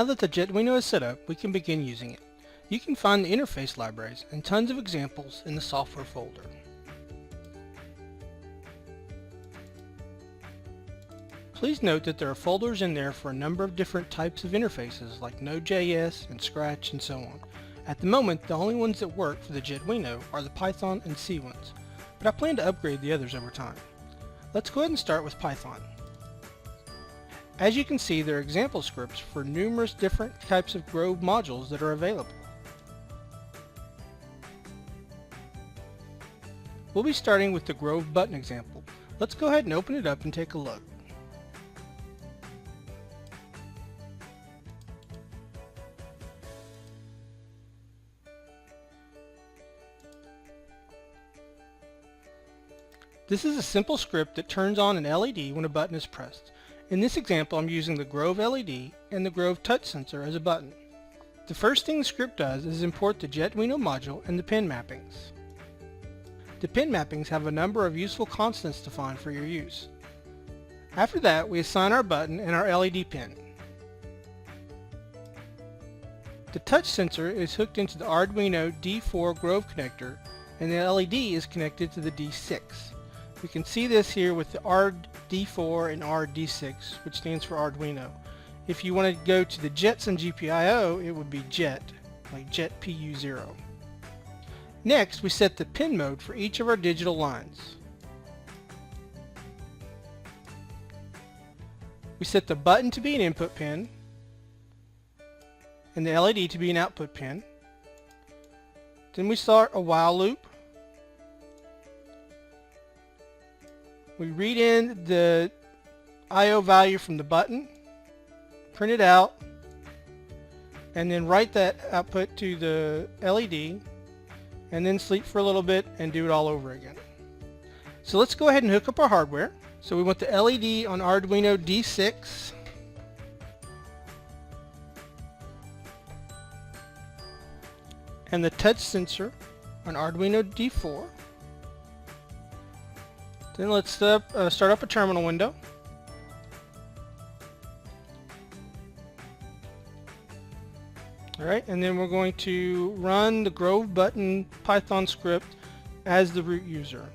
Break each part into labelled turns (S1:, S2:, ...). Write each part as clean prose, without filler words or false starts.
S1: Now that the Jetduino is set up, we can begin using it. You can find the interface libraries and tons of examples in the software folder. Please note that there are folders in there for a number of different types of interfaces like Node.js and Scratch and so on. At the moment, the only ones that work for the Jetduino are the Python and C ones, but I plan to upgrade the others over time. Let's go ahead and start with Python. As you can see, there are example scripts for numerous different types of Grove modules that are available. We'll be starting with the Grove button example. Let's go ahead and open it up and take a look. This is a simple script that turns on an LED when a button is pressed. In this example, I'm using the Grove LED and the Grove touch sensor as a button. The first thing the script does is import the Jetduino module and the pin mappings. The pin mappings have a number of useful constants defined for your use. After that, we assign our button and our LED pin. The touch sensor is hooked into the Arduino D4 Grove connector, and the LED is connected to the D6. We can see this here with the RD4 and RD6, which stands for Arduino. If you want to go to the Jetson GPIO, it would be Jet, like Jet PU0. Next, we set the pin mode for each of our digital lines. We set the button to be an input pin, and the LED to be an output pin. Then we start a while loop. We read in the I/O value from the button, print it out, and then write that output to the LED, and then sleep for a little bit and do it all over again. So let's go ahead and hook up our hardware. So we want the LED on Arduino D6. And the touch sensor on Arduino D4. Then let's start up a terminal window. Alright, and then we're going to run the Grove button Python script as the root user.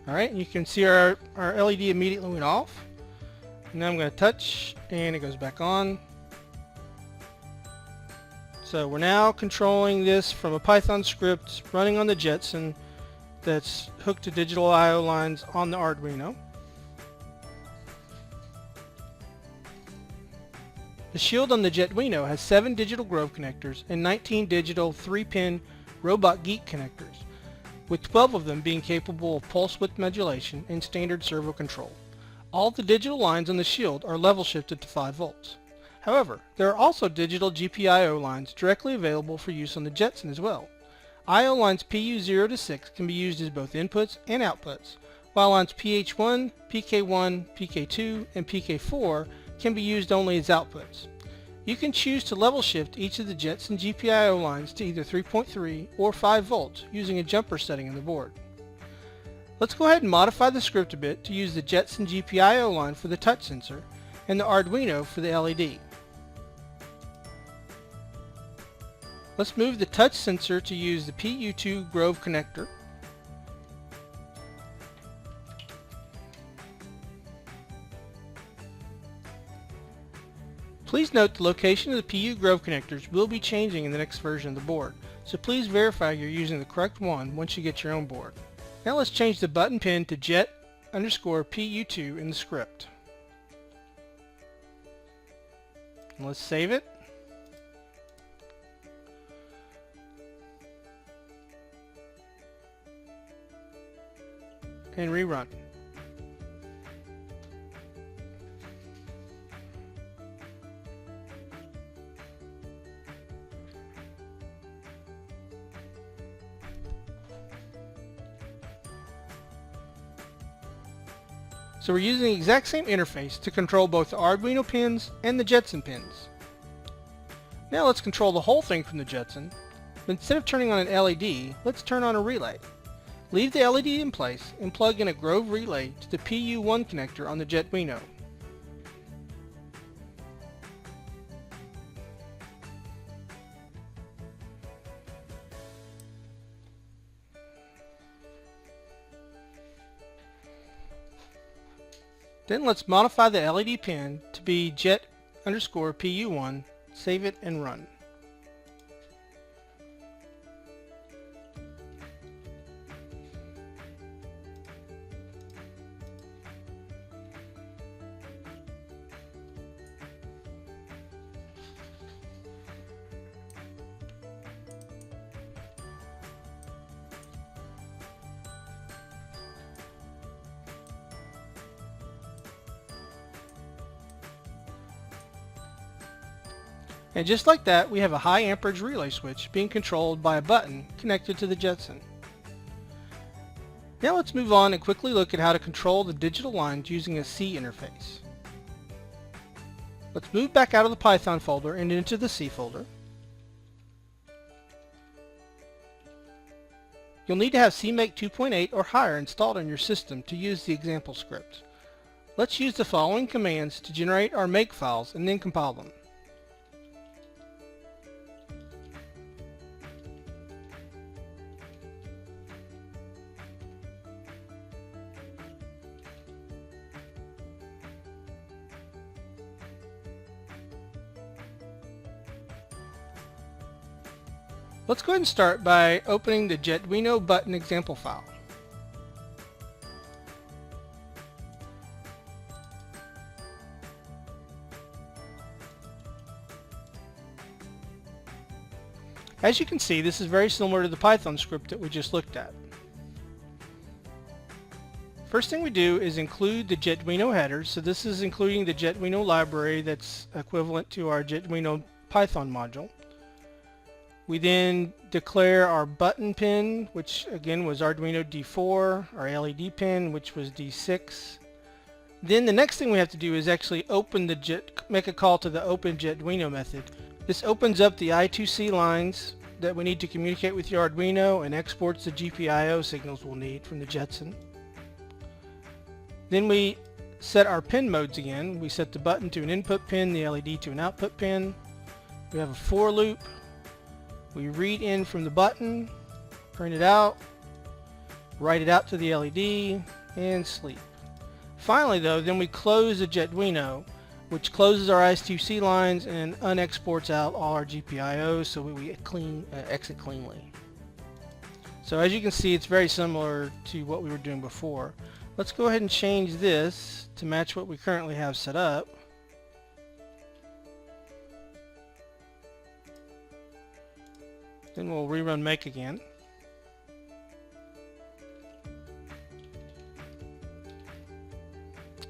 S1: Alright, you can see our LED immediately went off. Now I'm going to touch and it goes back on. So we're now controlling this from a Python script running on the Jetson that's hooked to digital I/O lines on the Arduino. The shield on the Jetduino has 7 digital Grove connectors and 19 digital 3-pin RobotGeek connectors, with 12 of them being capable of pulse width modulation and standard servo control. All the digital lines on the shield are level shifted to 5 volts. However, there are also digital GPIO lines directly available for use on the Jetson as well. I/O lines PU0 to 6 can be used as both inputs and outputs, while lines PH1, PK1, PK2, and PK4 can be used only as outputs. You can choose to level shift each of the Jetson GPIO lines to either 3.3 or 5 volts using a jumper setting on the board. Let's go ahead and modify the script a bit to use the Jetson GPIO line for the touch sensor and the Arduino for the LED. Let's move the touch sensor to use the PU2 Grove connector. Please note the location of the PU Grove connectors will be changing in the next version of the board, so please verify you're using the correct one once you get your own board. Now let's change the button pin to Jet_PU2 in the script. And let's save it. And rerun. So we're using the exact same interface to control both the Arduino pins and the Jetson pins. Now let's control the whole thing from the Jetson, but instead of turning on an LED, let's turn on a relay. Leave the LED in place and plug in a Grove relay to the PU1 connector on the Jetduino. Then let's modify the LED pin to be Jet_PU1, save it and run. And just like that, we have a high amperage relay switch being controlled by a button connected to the Jetson. Now let's move on and quickly look at how to control the digital lines using a C interface. Let's move back out of the Python folder and into the C folder. You'll need to have CMake 2.8 or higher installed on your system to use the example script. Let's use the following commands to generate our make files and then compile them. Let's go ahead and start by opening the Jetduino button example file. As you can see, this is very similar to the Python script that we just looked at. First thing we do is include the Jetduino headers. So this is including the Jetduino library that's equivalent to our Jetduino Python module. We then declare our button pin, which again was Arduino D4, our LED pin, which was D6. Then the next thing we have to do is actually make a call to the open Jetduino method. This opens up the I2C lines that we need to communicate with your Arduino and exports the GPIO signals we'll need from the Jetson. Then we set our pin modes again. We set the button to an input pin, the LED to an output pin. We have a for loop. We read in from the button, print it out, write it out to the LED, and sleep. Finally though, then we close the Jetduino, which closes our I2C lines and unexports out all our GPIOs so we exit cleanly. So as you can see, it's very similar to what we were doing before. Let's go ahead and change this to match what we currently have set up. Then we'll rerun make again.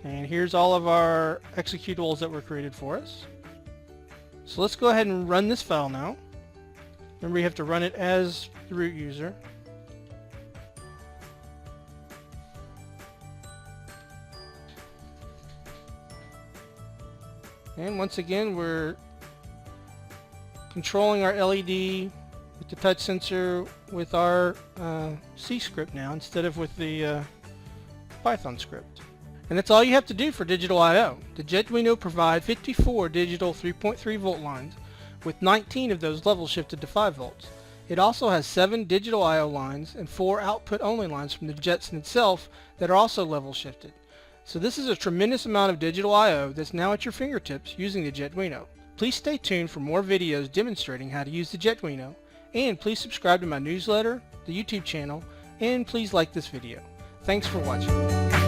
S1: And here's all of our executables that were created for us. So let's go ahead and run this file now. Remember, you have to run it as the root user. And once again, we're controlling our LED with the touch sensor with our C script now instead of with the Python script. And that's all you have to do for digital I/O. The Jetduino provides 54 digital 3.3 volt lines, with 19 of those level shifted to 5 volts. It also has 7 digital I/O lines and 4 output only lines from the Jetson itself that are also level shifted. So this is a tremendous amount of digital I/O that's now at your fingertips using the Jetduino. Please stay tuned for more videos demonstrating how to use the Jetduino, and please subscribe to my newsletter, the YouTube channel, and please like this video. Thanks for watching.